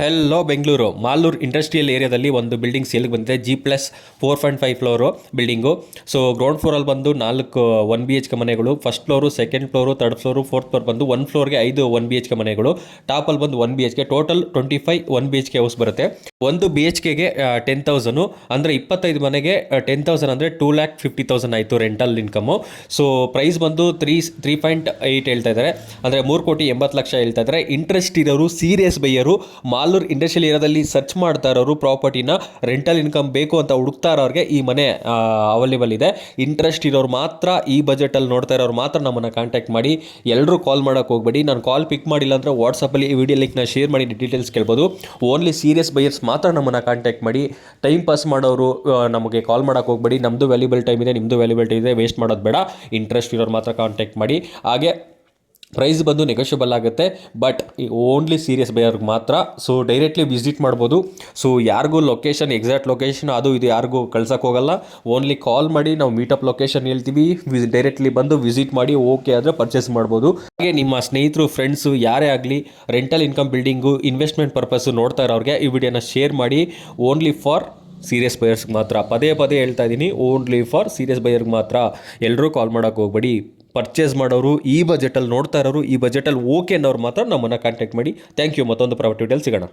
Hello Bengaluru Malur industrial ಏರಿಯಾದಲ್ಲಿ ಒಂದು building ಸೇಲ್ಗೆ ಬಂದಿದೆ. G+4.5 floor building. So ground ಫ್ಲೋರಲ್ಲಿ ಬಂದು 4 1 BHK ಮನೆಗಳು, first floor, second floor, third floor, fourth floor ಬಂದು 1 ಫ್ಲೋರ್ಗೆ 5 1 BHK ಮನೆಗಳು. ಟಾಪಲ್ಲಿ ಬಂದು 1 BHK, ಟೋಟಲ್ 25 1 BHK ಹೌಸ್ ಬರುತ್ತೆ. 1 BHKಗೆ 10,000, ಅಂದರೆ 25 ಮನೆಗೆ 10,000 ಅಂದರೆ 2,50,000 ಆಯಿತು ರೆಂಟಲ್ ಇನ್ಕಮು. ಸೊ ಪ್ರೈಸ್ ಬಂದು 3.8 ಹೇಳ್ತಾ ಇದ್ದಾರೆ, ಅಂದರೆ 3,80,00,000 ಹೇಳ್ತಾ ಇದ್ದಾರೆ. ಇಂಟ್ರೆಸ್ಟ್ ಇರೋರು, ಸೀರಿಯಸ್ ಬೈಯರು, ಮಾಲೂರು ಇಂಡಸ್ಟ್ರಿಯಲ್ ಏರಿಯಾದಲ್ಲಿ ಸರ್ಚ್ ಮಾಡ್ತಾ ಇರೋರು, ಪ್ರಾಪರ್ಟಿನ ರೆಂಟಲ್ ಇನ್ಕಮ್ ಬೇಕು ಅಂತ ಹುಡುಕ್ತಾ ಇರೋರಿಗೆ ಈ ಮನೆ ಅವೈಲೇಬಲ್ ಇದೆ. ಇಂಟ್ರೆಸ್ಟ್ ಇರೋರು ಮಾತ್ರ, ಈ ಬಜೆಟಲ್ಲಿ ನೋಡ್ತಾ ಇರೋರು ಮಾತ್ರ ನಮ್ಮನ್ನು ಕಾಂಟ್ಯಾಕ್ಟ್ ಮಾಡಿ. ಎಲ್ಲರೂ ಕಾಲ್ ಮಾಡೋಕ್ಕೆ ಹೋಗಬೇಡಿ. ನಾನು ಕಾಲ್ ಪಿಕ್ ಮಾಡಿಲ್ಲ ಅಂದರೆ ವಾಟ್ಸಪ್ಪಲ್ಲಿ ಈ ವಿಡಿಯೋ ಲಿಂಕ್ನ ಶೇರ್ ಮಾಡಿ ಡೀಟೇಲ್ಸ್ ಕೇಳ್ಬೋದು. ಓನ್ಲಿ ಸೀರಿಯಸ್ ಬೈಯರ್ಸ್ ಮಾತ್ರ ನಮ್ಮನ್ನು ಕಾಂಟ್ಯಾಕ್ಟ್ ಮಾಡಿ. ಟೈಮ್ ಪಾಸ್ ಮಾಡೋರು ನಮಗೆ ಕಾಲ್ ಮಾಡೋಕ್ಕೆ ಹೋಗಬೇಡಿ. ನಮ್ಮದು ವ್ಯಾಲ್ಯೂಬಲ್ ಟೈಮ್ ಇದೆ, ನಿಮ್ಮದು ವ್ಯಾಲ್ಯೂಬಲ್ ಟೈಮ್ ಇದೆ, ವೇಸ್ಟ್ ಮಾಡೋದು ಬೇಡ. ಇಂಟ್ರೆಸ್ಟ್ ಇರೋರು ಮಾತ್ರ ಕಾಂಟ್ಯಾಕ್ಟ್ ಮಾಡಿ. ಹಾಗೆ ಪ್ರೈಸ್ ಬಂದು ನೆಗೋಷಿಯಬಲ್ ಆಗುತ್ತೆ, ಬಟ್ ಓನ್ಲಿ ಸೀರಿಯಸ್ ಬೈಯರ್ಗೆ ಮಾತ್ರ. ಸೊ ಡೈರೆಕ್ಟ್ಲಿ ವಿಸಿಟ್ ಮಾಡ್ಬೋದು. ಸೊ ಯಾರಿಗೂ ಲೊಕೇಶನ್, ಎಕ್ಸಾಕ್ಟ್ ಲೊಕೇಶನ್ ಅದು ಇದು ಯಾರಿಗೂ ಕಳ್ಸೋಕ್ಕೆ ಹೋಗಲ್ಲ. ಓನ್ಲಿ ಕಾಲ್ ಮಾಡಿ, ನಾವು ಮೀಟಪ್ ಲೊಕೇಶನ್ ಹೇಳ್ತೀವಿ. ಡೈರೆಕ್ಟ್ಲಿ ಬಂದು ವಿಸಿಟ್ ಮಾಡಿ, ಓಕೆ ಆದರೆ ಪರ್ಚೇಸ್ ಮಾಡ್ಬೋದು. ಹಾಗೆ ನಿಮ್ಮ ಸ್ನೇಹಿತರು, ಫ್ರೆಂಡ್ಸು ಯಾರೇ ಆಗಲಿ rental income building investment purpose ನೋಡ್ತಾ ಇರೋರಿಗೆ ಈ ವಿಡಿಯೋನ ಶೇರ್ ಮಾಡಿ. ಓನ್ಲಿ ಫಾರ್ ಸೀರಿಯಸ್ ಬೈಯರ್ಸ್ಗೆ ಮಾತ್ರ. ಪದೇ ಪದೇ ಹೇಳ್ತಾ ಇದ್ದೀನಿ, ಓನ್ಲಿ ಫಾರ್ ಸೀರಿಯಸ್ ಬೈಯರ್ಗೆ ಮಾತ್ರ. ಎಲ್ಲರೂ ಕಾಲ್ ಮಾಡೋಕ್ಕೆ ಹೋಗ್ಬೇಡಿ. ಪರ್ಚೇಸ್ ಮಾಡೋರು, ಈ ಬಜೆಟಲ್ಲಿ ನೋಡ್ತಾ ಇರೋರು, ಈ ಬಜೆಟಲ್ಲಿ ಓಕೆ ಅನ್ನೋರು ಮಾತ್ರ ನಮ್ಮನ್ನು ಕಾಂಟ್ಯಾಕ್ಟ್ ಮಾಡಿ. Thank you. ಮತ್ತೊಂದು ಪ್ರಾಪರ್ಟಿ ಡೀಟೇಲ್ ಸಿಗೋಣ.